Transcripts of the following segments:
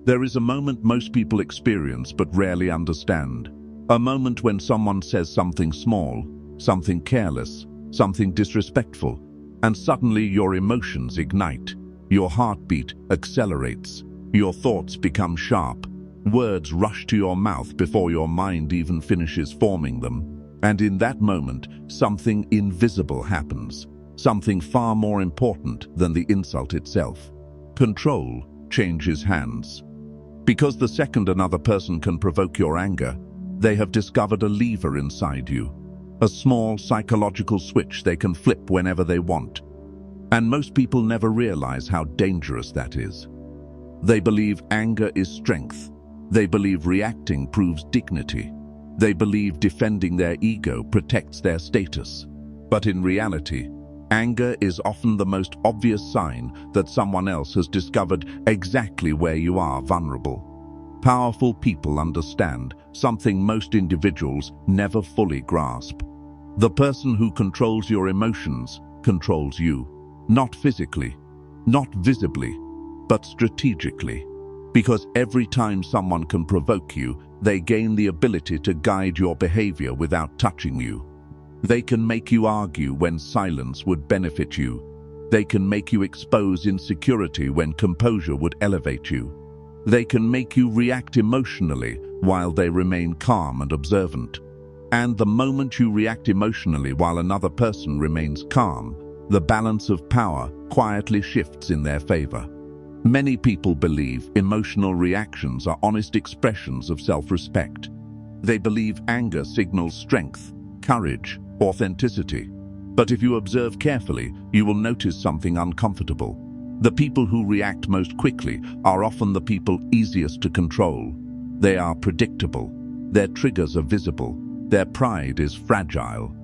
There is a moment most people experience but rarely understand. A moment when someone says something small, something careless, something disrespectful, and suddenly your emotions ignite. Your heartbeat accelerates. Your thoughts become sharp. Words rush to your mouth before your mind even finishes forming them. And in that moment, something invisible happens. Something far more important than the insult itself. Control changes hands. Because the second another person can provoke your anger, they have discovered a lever inside you. A small psychological switch they can flip whenever they want. And most people never realize how dangerous that is. They believe anger is strength. They believe reacting proves dignity. They believe defending their ego protects their status. But in reality, anger is often the most obvious sign that someone else has discovered exactly where you are vulnerable. Powerful people understand something most individuals never fully grasp. The person who controls your emotions controls you. Not physically, not visibly, but strategically. Because every time someone can provoke you, they gain the ability to guide your behavior without touching you. They can make you argue when silence would benefit you. They can make you expose insecurity when composure would elevate you. They can make you react emotionally while they remain calm and observant. And the moment you react emotionally while another person remains calm, the balance of power quietly shifts in their favor. Many people believe emotional reactions are honest expressions of self-respect. They believe anger signals strength, courage, authenticity. But if you observe carefully, you will notice something uncomfortable. The people who react most quickly are often the people easiest to control. They are predictable. Their triggers are visible. Their pride is fragile.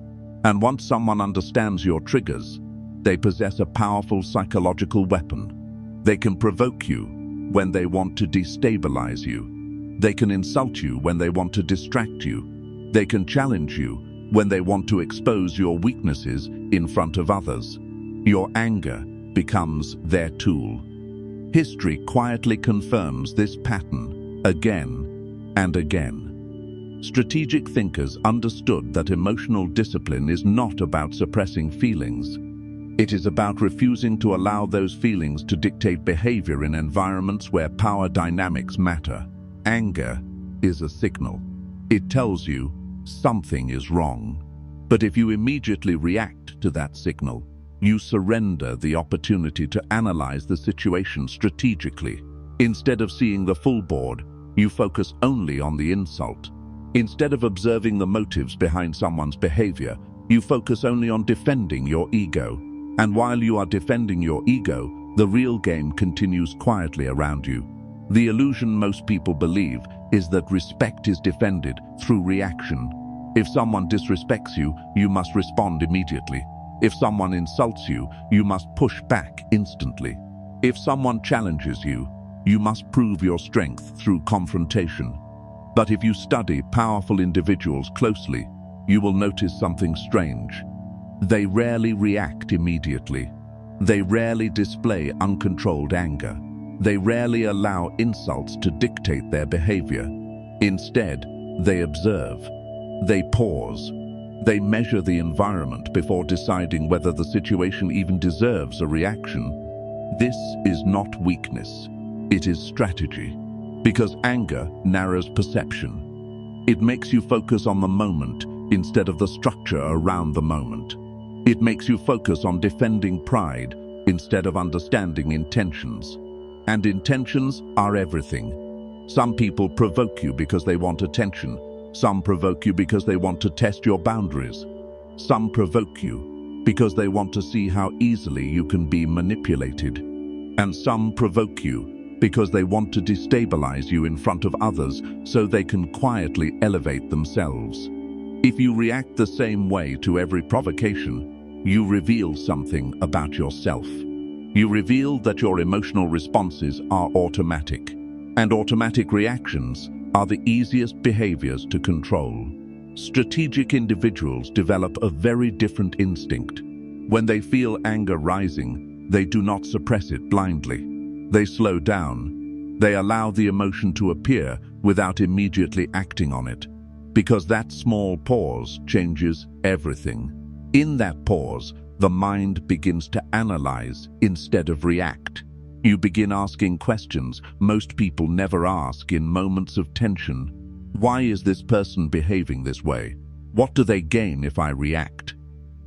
And once someone understands your triggers, they possess a powerful psychological weapon. They can provoke you when they want to destabilize you. They can insult you when they want to distract you. They can challenge you when they want to expose your weaknesses in front of others. Your anger becomes their tool. History quietly confirms this pattern again and again. Strategic thinkers understood that emotional discipline is not about suppressing feelings. It is about refusing to allow those feelings to dictate behavior in environments where power dynamics matter. Anger is a signal. It tells you something is wrong. But if you immediately react to that signal, you surrender the opportunity to analyze the situation strategically. Instead of seeing the full board, you focus only on the insult. Instead of observing the motives behind someone's behavior, you focus only on defending your ego. And while you are defending your ego, the real game continues quietly around you. The illusion most people believe is that respect is defended through reaction. If someone disrespects you, you must respond immediately. If someone insults you, you must push back instantly. If someone challenges you, you must prove your strength through confrontation. But if you study powerful individuals closely, you will notice something strange. They rarely react immediately. They rarely display uncontrolled anger. They rarely allow insults to dictate their behavior. Instead, they observe. They pause. They measure the environment before deciding whether the situation even deserves a reaction. This is not weakness. It is strategy. Because anger narrows perception. It makes you focus on the moment instead of the structure around the moment. It makes you focus on defending pride instead of understanding intentions. And intentions are everything. Some people provoke you because they want attention. Some provoke you because they want to test your boundaries. Some provoke you because they want to see how easily you can be manipulated. And some provoke you because they want to destabilize you in front of others so they can quietly elevate themselves. If you react the same way to every provocation, you reveal something about yourself. You reveal that your emotional responses are automatic, and automatic reactions are the easiest behaviors to control. Strategic individuals develop a very different instinct. When they feel anger rising, they do not suppress it blindly. They slow down. They allow the emotion to appear without immediately acting on it, because that small pause changes everything. In that pause, the mind begins to analyze instead of react. You begin asking questions most people never ask in moments of tension. Why is this person behaving this way? What do they gain if I react?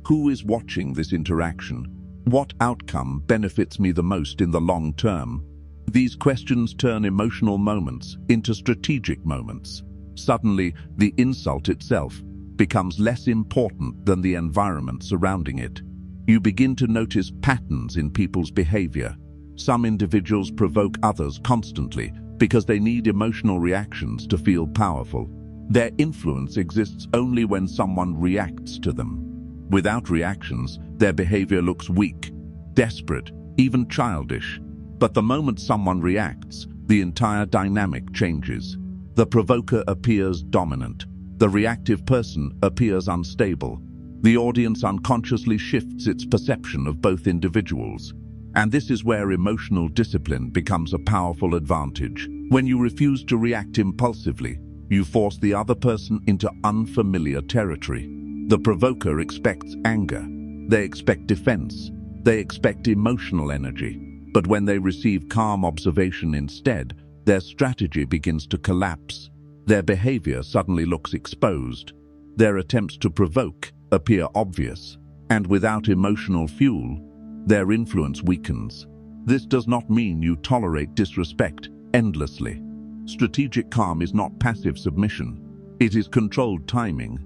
Who is watching this interaction? What outcome benefits me the most in the long term? These questions turn emotional moments into strategic moments. Suddenly, the insult itself becomes less important than the environment surrounding it. You begin to notice patterns in people's behavior. Some individuals provoke others constantly because they need emotional reactions to feel powerful. Their influence exists only when someone reacts to them. Without reactions, their behavior looks weak, desperate, even childish. But the moment someone reacts, the entire dynamic changes. The provoker appears dominant. The reactive person appears unstable. The audience unconsciously shifts its perception of both individuals. And this is where emotional discipline becomes a powerful advantage. When you refuse to react impulsively, you force the other person into unfamiliar territory. The provoker expects anger. They expect defense. They expect emotional energy. But when they receive calm observation instead, their strategy begins to collapse. Their behavior suddenly looks exposed. Their attempts to provoke appear obvious. And without emotional fuel, their influence weakens. This does not mean you tolerate disrespect endlessly. Strategic calm is not passive submission. It is controlled timing.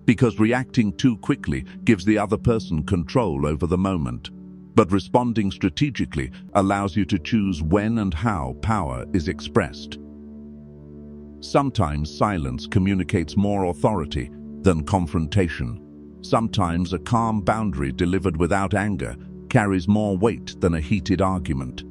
Because reacting too quickly gives the other person control over the moment. But responding strategically allows you to choose when and how power is expressed. Sometimes silence communicates more authority than confrontation. Sometimes a calm boundary delivered without anger carries more weight than a heated argument.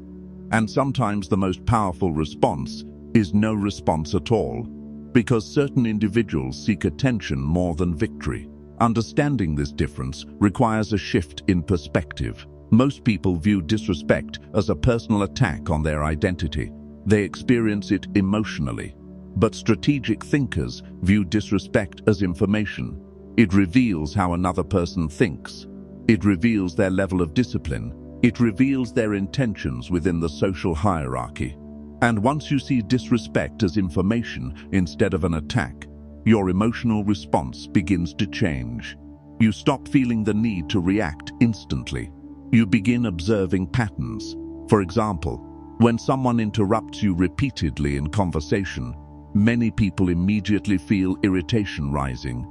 And sometimes the most powerful response is no response at all, because certain individuals seek attention more than victory. Understanding this difference requires a shift in perspective. Most people view disrespect as a personal attack on their identity. They experience it emotionally. But strategic thinkers view disrespect as information. It reveals how another person thinks. It reveals their level of discipline. It reveals their intentions within the social hierarchy. And once you see disrespect as information instead of an attack, your emotional response begins to change. You stop feeling the need to react instantly. You begin observing patterns. For example, when someone interrupts you repeatedly in conversation, many people immediately feel irritation rising.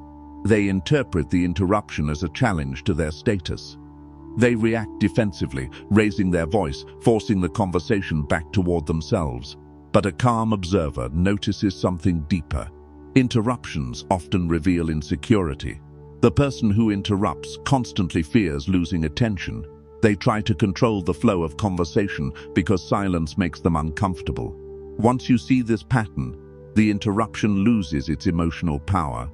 They interpret the interruption as a challenge to their status. They react defensively, raising their voice, forcing the conversation back toward themselves. But a calm observer notices something deeper. Interruptions often reveal insecurity. The person who interrupts constantly fears losing attention. They try to control the flow of conversation because silence makes them uncomfortable. Once you see this pattern, the interruption loses its emotional power.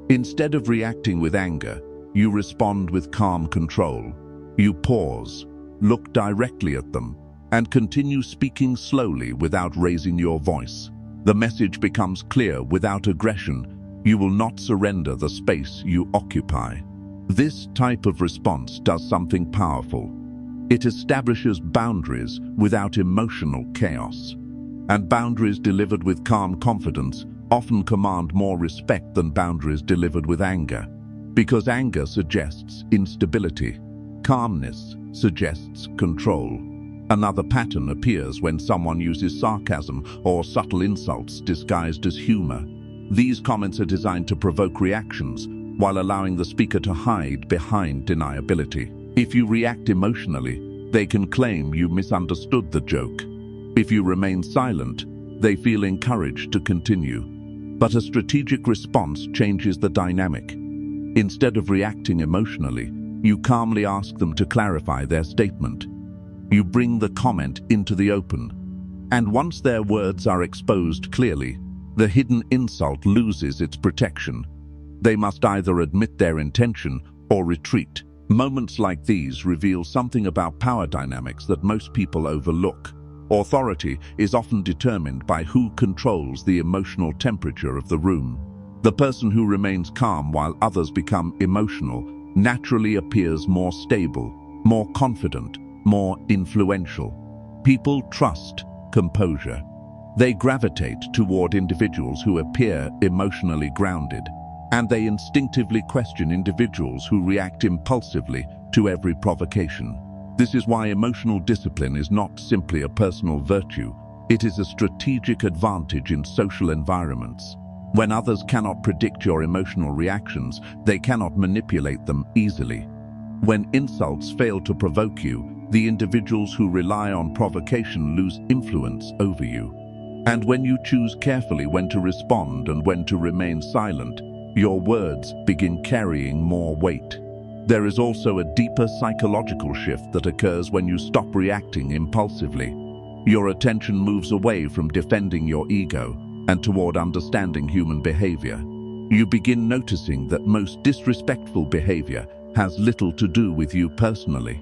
Instead of reacting with anger, you respond with calm control. You pause, look directly at them, and continue speaking slowly without raising your voice. The message becomes clear without aggression. You will not surrender the space you occupy. This type of response does something powerful. It establishes boundaries without emotional chaos. And boundaries delivered with calm confidence often command more respect than boundaries delivered with anger. Because anger suggests instability. Calmness suggests control. Another pattern appears when someone uses sarcasm or subtle insults disguised as humor. These comments are designed to provoke reactions while allowing the speaker to hide behind deniability. If you react emotionally, they can claim you misunderstood the joke. If you remain silent, they feel encouraged to continue. But a strategic response changes the dynamic. Instead of reacting emotionally, you calmly ask them to clarify their statement. You bring the comment into the open. And once their words are exposed clearly, the hidden insult loses its protection. They must either admit their intention or retreat. Moments like these reveal something about power dynamics that most people overlook. Authority is often determined by who controls the emotional temperature of the room. The person who remains calm while others become emotional naturally appears more stable, more confident, more influential. People trust composure. They gravitate toward individuals who appear emotionally grounded, and they instinctively question individuals who react impulsively to every provocation. This is why emotional discipline is not simply a personal virtue, it is a strategic advantage in social environments. When others cannot predict your emotional reactions, they cannot manipulate them easily. When insults fail to provoke you, the individuals who rely on provocation lose influence over you. And when you choose carefully when to respond and when to remain silent, your words begin carrying more weight. There is also a deeper psychological shift that occurs when you stop reacting impulsively. Your attention moves away from defending your ego and toward understanding human behavior. You begin noticing that most disrespectful behavior has little to do with you personally.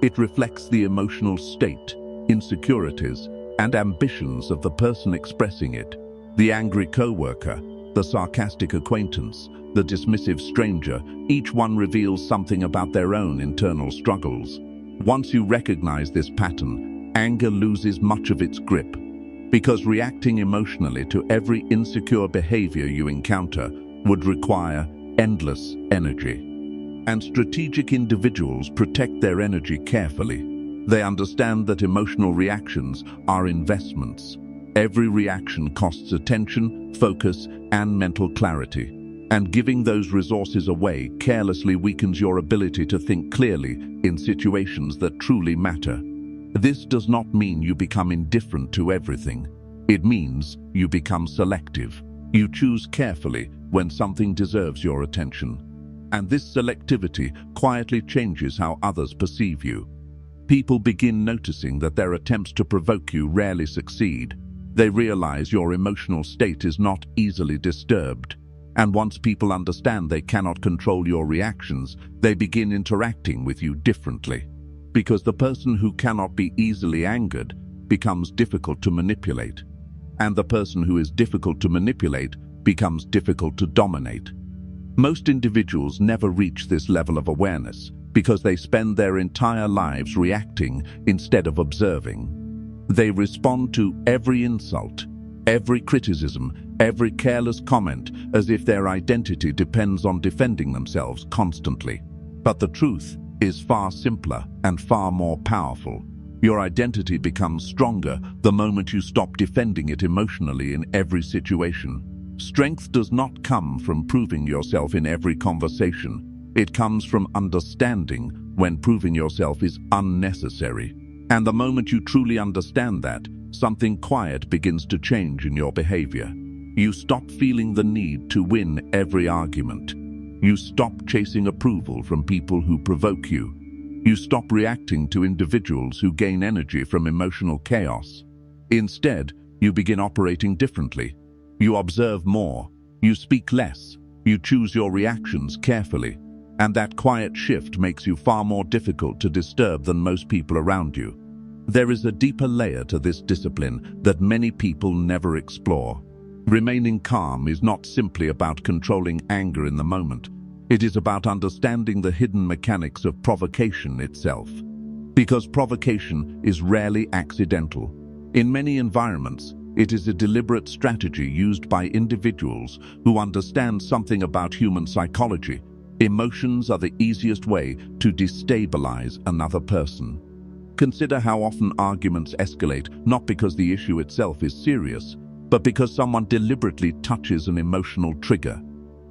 It reflects the emotional state, insecurities, and ambitions of the person expressing it. The angry coworker, the sarcastic acquaintance, the dismissive stranger, each one reveals something about their own internal struggles. Once you recognize this pattern, anger loses much of its grip, because reacting emotionally to every insecure behavior you encounter would require endless energy. And strategic individuals protect their energy carefully. They understand that emotional reactions are investments. Every reaction costs attention, focus, and mental clarity. And giving those resources away carelessly weakens your ability to think clearly in situations that truly matter. This does not mean you become indifferent to everything. It means you become selective. You choose carefully when something deserves your attention. And this selectivity quietly changes how others perceive you. People begin noticing that their attempts to provoke you rarely succeed. They realize your emotional state is not easily disturbed. And once people understand they cannot control your reactions, they begin interacting with you differently. Because the person who cannot be easily angered becomes difficult to manipulate. And the person who is difficult to manipulate becomes difficult to dominate. Most individuals never reach this level of awareness because they spend their entire lives reacting instead of observing. They respond to every insult, every criticism, every careless comment as if their identity depends on defending themselves constantly. But the truth is far simpler and far more powerful. Your identity becomes stronger the moment you stop defending it emotionally in every situation. Strength does not come from proving yourself in every conversation. It comes from understanding when proving yourself is unnecessary. And the moment you truly understand that, something quiet begins to change in your behavior. You stop feeling the need to win every argument. You stop chasing approval from people who provoke you. You stop reacting to individuals who gain energy from emotional chaos. Instead, you begin operating differently. You observe more, you speak less, you choose your reactions carefully, and that quiet shift makes you far more difficult to disturb than most people around you. There is a deeper layer to this discipline that many people never explore. Remaining calm is not simply about controlling anger in the moment. It is about understanding the hidden mechanics of provocation itself. Because provocation is rarely accidental. In many environments, it is a deliberate strategy used by individuals who understand something about human psychology. Emotions are the easiest way to destabilize another person. Consider how often arguments escalate not because the issue itself is serious, but because someone deliberately touches an emotional trigger.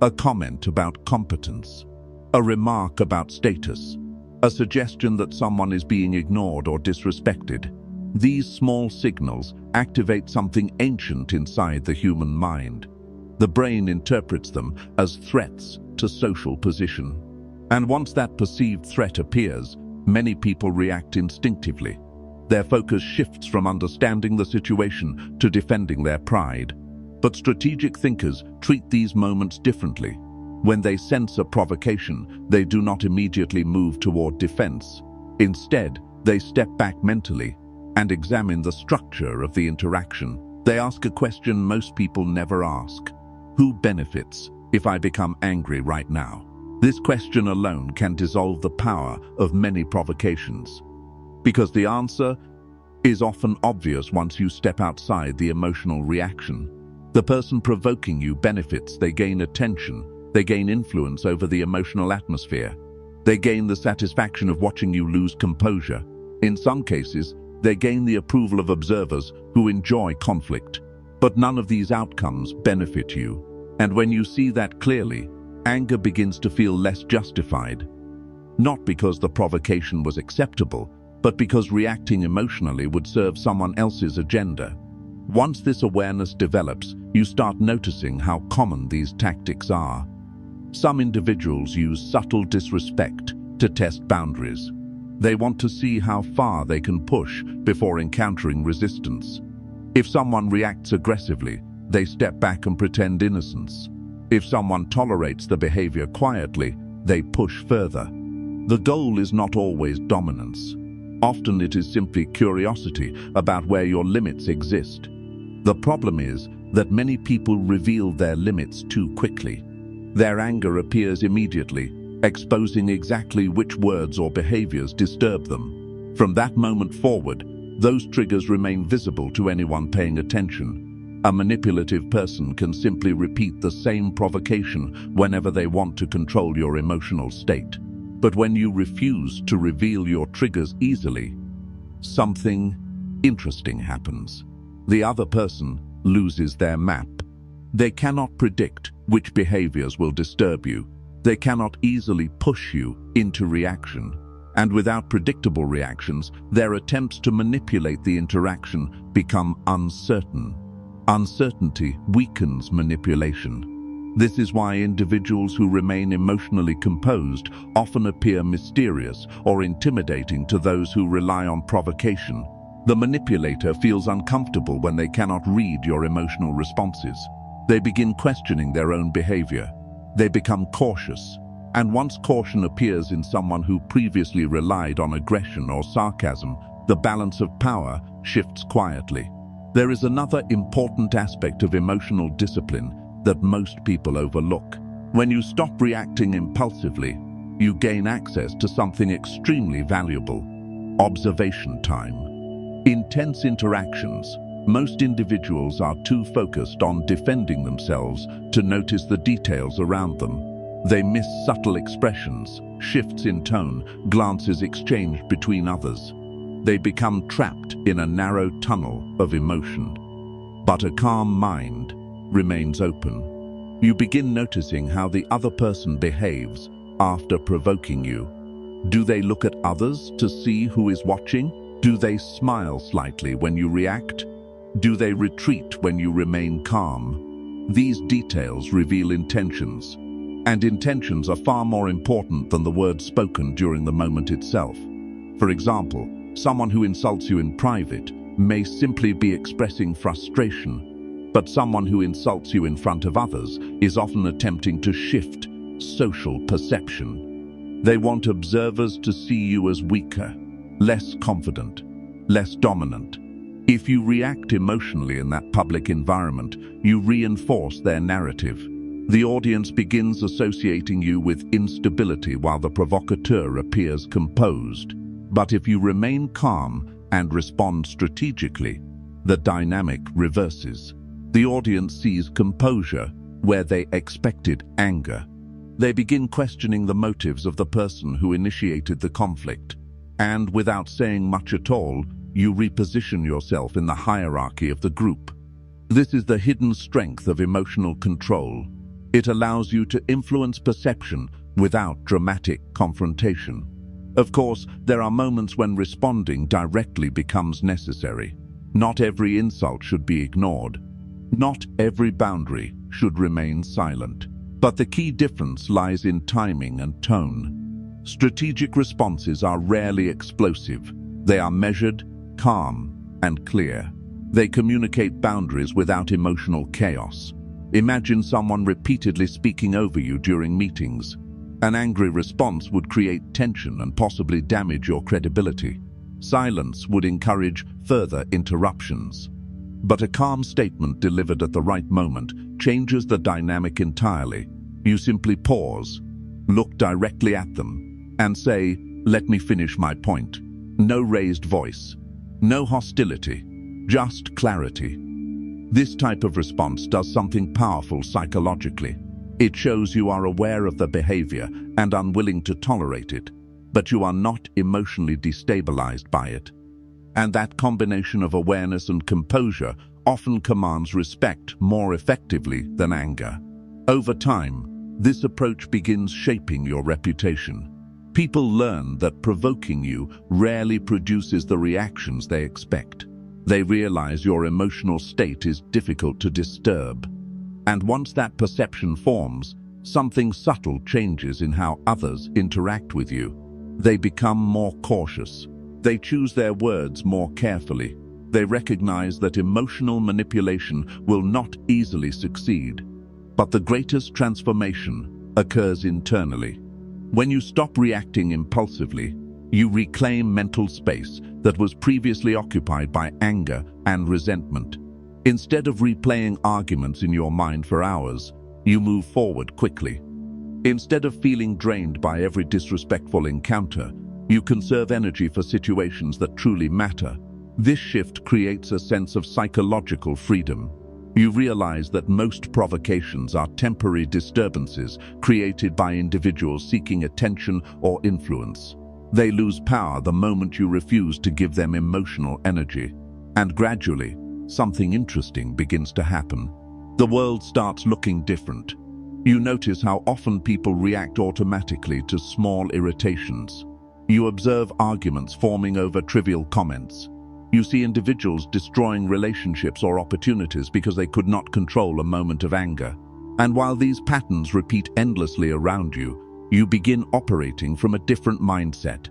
A comment about competence, a remark about status, a suggestion that someone is being ignored or disrespected. These small signals activate something ancient inside the human mind. The brain interprets them as threats to social position. And once that perceived threat appears, many people react instinctively. Their focus shifts from understanding the situation to defending their pride. But strategic thinkers treat these moments differently. When they sense a provocation, they do not immediately move toward defense. Instead, they step back mentally, and examine the structure of the interaction. They ask a question most people never ask. Who benefits if I become angry right now? This question alone can dissolve the power of many provocations, because the answer is often obvious once you step outside the emotional reaction. The person provoking you benefits. They gain attention. They gain influence over the emotional atmosphere. They gain the satisfaction of watching you lose composure. In some cases, they gain the approval of observers who enjoy conflict. But none of these outcomes benefit you. And when you see that clearly, anger begins to feel less justified. Not because the provocation was acceptable, but because reacting emotionally would serve someone else's agenda. Once this awareness develops, you start noticing how common these tactics are. Some individuals use subtle disrespect to test boundaries. They want to see how far they can push before encountering resistance. If someone reacts aggressively, they step back and pretend innocence. If someone tolerates the behavior quietly, they push further. The goal is not always dominance. Often it is simply curiosity about where your limits exist. The problem is that many people reveal their limits too quickly. Their anger appears immediately, exposing exactly which words or behaviors disturb them. From that moment forward, those triggers remain visible to anyone paying attention. A manipulative person can simply repeat the same provocation whenever they want to control your emotional state. But when you refuse to reveal your triggers easily, something interesting happens. The other person loses their map. They cannot predict which behaviors will disturb you. They cannot easily push you into reaction. And without predictable reactions, their attempts to manipulate the interaction become uncertain. Uncertainty weakens manipulation. This is why individuals who remain emotionally composed often appear mysterious or intimidating to those who rely on provocation. The manipulator feels uncomfortable when they cannot read your emotional responses. They begin questioning their own behavior. They become cautious. And once caution appears in someone who previously relied on aggression or sarcasm, the balance of power shifts quietly. There is another important aspect of emotional discipline that most people overlook. When you stop reacting impulsively, you gain access to something extremely valuable: observation time. In tense interactions, most individuals are too focused on defending themselves to notice the details around them. They miss subtle expressions, shifts in tone, glances exchanged between others. They become trapped in a narrow tunnel of emotion. But a calm mind remains open. You begin noticing how the other person behaves after provoking you. Do they look at others to see who is watching? Do they smile slightly when you react? Do they retreat when you remain calm? These details reveal intentions, and intentions are far more important than the words spoken during the moment itself. For example, someone who insults you in private may simply be expressing frustration, but someone who insults you in front of others is often attempting to shift social perception. They want observers to see you as weaker, less confident, less dominant. If you react emotionally in that public environment, you reinforce their narrative. The audience begins associating you with instability while the provocateur appears composed. But if you remain calm and respond strategically, the dynamic reverses. The audience sees composure where they expected anger. They begin questioning the motives of the person who initiated the conflict. And without saying much at all, you reposition yourself in the hierarchy of the group. This is the hidden strength of emotional control. It allows you to influence perception without dramatic confrontation. Of course, there are moments when responding directly becomes necessary. Not every insult should be ignored. Not every boundary should remain silent. But the key difference lies in timing and tone. Strategic responses are rarely explosive. They are measured, calm, and clear. They communicate boundaries without emotional chaos. Imagine someone repeatedly speaking over you during meetings. An angry response would create tension and possibly damage your credibility. Silence would encourage further interruptions. But a calm statement delivered at the right moment changes the dynamic entirely. You simply pause, look directly at them, and say, "Let me finish my point." No raised voice, no hostility, just clarity. This type of response does something powerful psychologically. It shows you are aware of the behavior and unwilling to tolerate it, but you are not emotionally destabilized by it. And that combination of awareness and composure often commands respect more effectively than anger. Over time, this approach begins shaping your reputation. People learn that provoking you rarely produces the reactions they expect. They realize your emotional state is difficult to disturb. And once that perception forms, something subtle changes in how others interact with you. They become more cautious. They choose their words more carefully. They recognize that emotional manipulation will not easily succeed. But the greatest transformation occurs internally. When you stop reacting impulsively, you reclaim mental space that was previously occupied by anger and resentment. Instead of replaying arguments in your mind for hours, you move forward quickly. Instead of feeling drained by every disrespectful encounter, you conserve energy for situations that truly matter. This shift creates a sense of psychological freedom. You realize that most provocations are temporary disturbances created by individuals seeking attention or influence. They lose power the moment you refuse to give them emotional energy. And gradually, something interesting begins to happen. The world starts looking different. You notice how often people react automatically to small irritations. You observe arguments forming over trivial comments. You see individuals destroying relationships or opportunities because they could not control a moment of anger. And while these patterns repeat endlessly around you, you begin operating from a different mindset.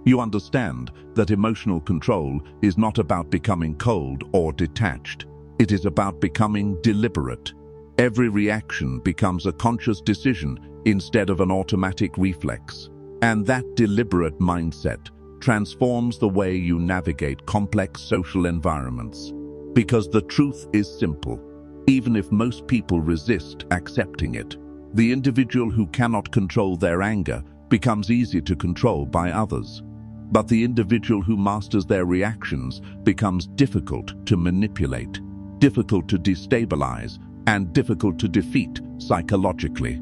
You understand that emotional control is not about becoming cold or detached. It is about becoming deliberate. Every reaction becomes a conscious decision instead of an automatic reflex. And that deliberate mindset transforms the way you navigate complex social environments. Because the truth is simple. Even if most people resist accepting it, the individual who cannot control their anger becomes easy to control by others. But the individual who masters their reactions becomes difficult to manipulate, difficult to destabilize, and difficult to defeat psychologically.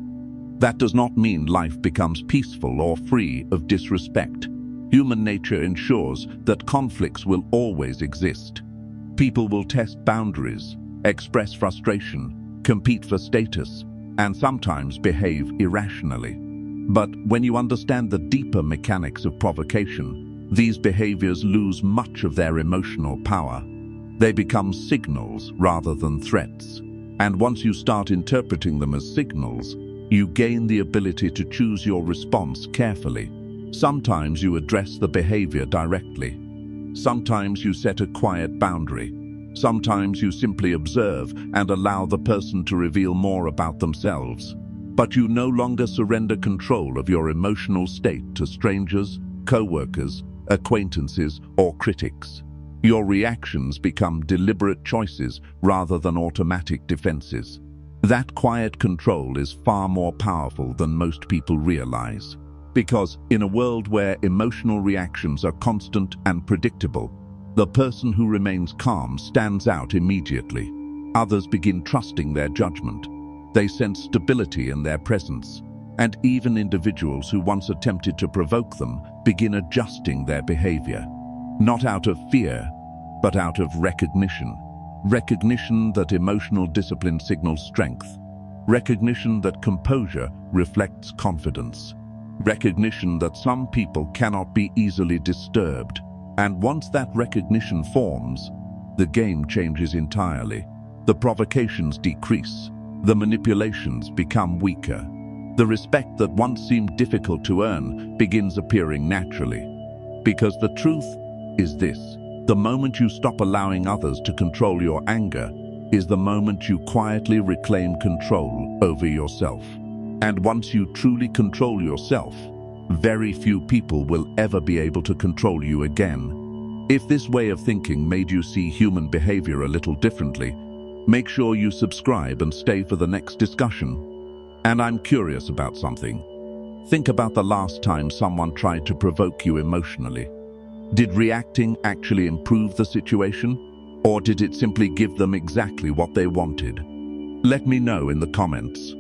That does not mean life becomes peaceful or free of disrespect. Human nature ensures that conflicts will always exist. People will test boundaries, express frustration, compete for status, and sometimes behave irrationally. But when you understand the deeper mechanics of provocation, these behaviors lose much of their emotional power. They become signals rather than threats. And once you start interpreting them as signals, you gain the ability to choose your response carefully. Sometimes you address the behavior directly. Sometimes you set a quiet boundary. Sometimes you simply observe and allow the person to reveal more about themselves. But you no longer surrender control of your emotional state to strangers, co-workers, acquaintances, or critics. Your reactions become deliberate choices rather than automatic defenses. That quiet control is far more powerful than most people realize. Because in a world where emotional reactions are constant and predictable, the person who remains calm stands out immediately. Others begin trusting their judgment. They sense stability in their presence. And even individuals who once attempted to provoke them begin adjusting their behavior. Not out of fear, but out of recognition. Recognition that emotional discipline signals strength. Recognition that composure reflects confidence. Recognition that some people cannot be easily disturbed. And once that recognition forms, the game changes entirely. The provocations decrease. The manipulations become weaker. The respect that once seemed difficult to earn begins appearing naturally. Because the truth is this: the moment you stop allowing others to control your anger is the moment you quietly reclaim control over yourself. And once you truly control yourself, very few people will ever be able to control you again. If this way of thinking made you see human behavior a little differently, make sure you subscribe and stay for the next discussion. And I'm curious about something. Think about the last time someone tried to provoke you emotionally. Did reacting actually improve the situation? Or did it simply give them exactly what they wanted? Let me know in the comments.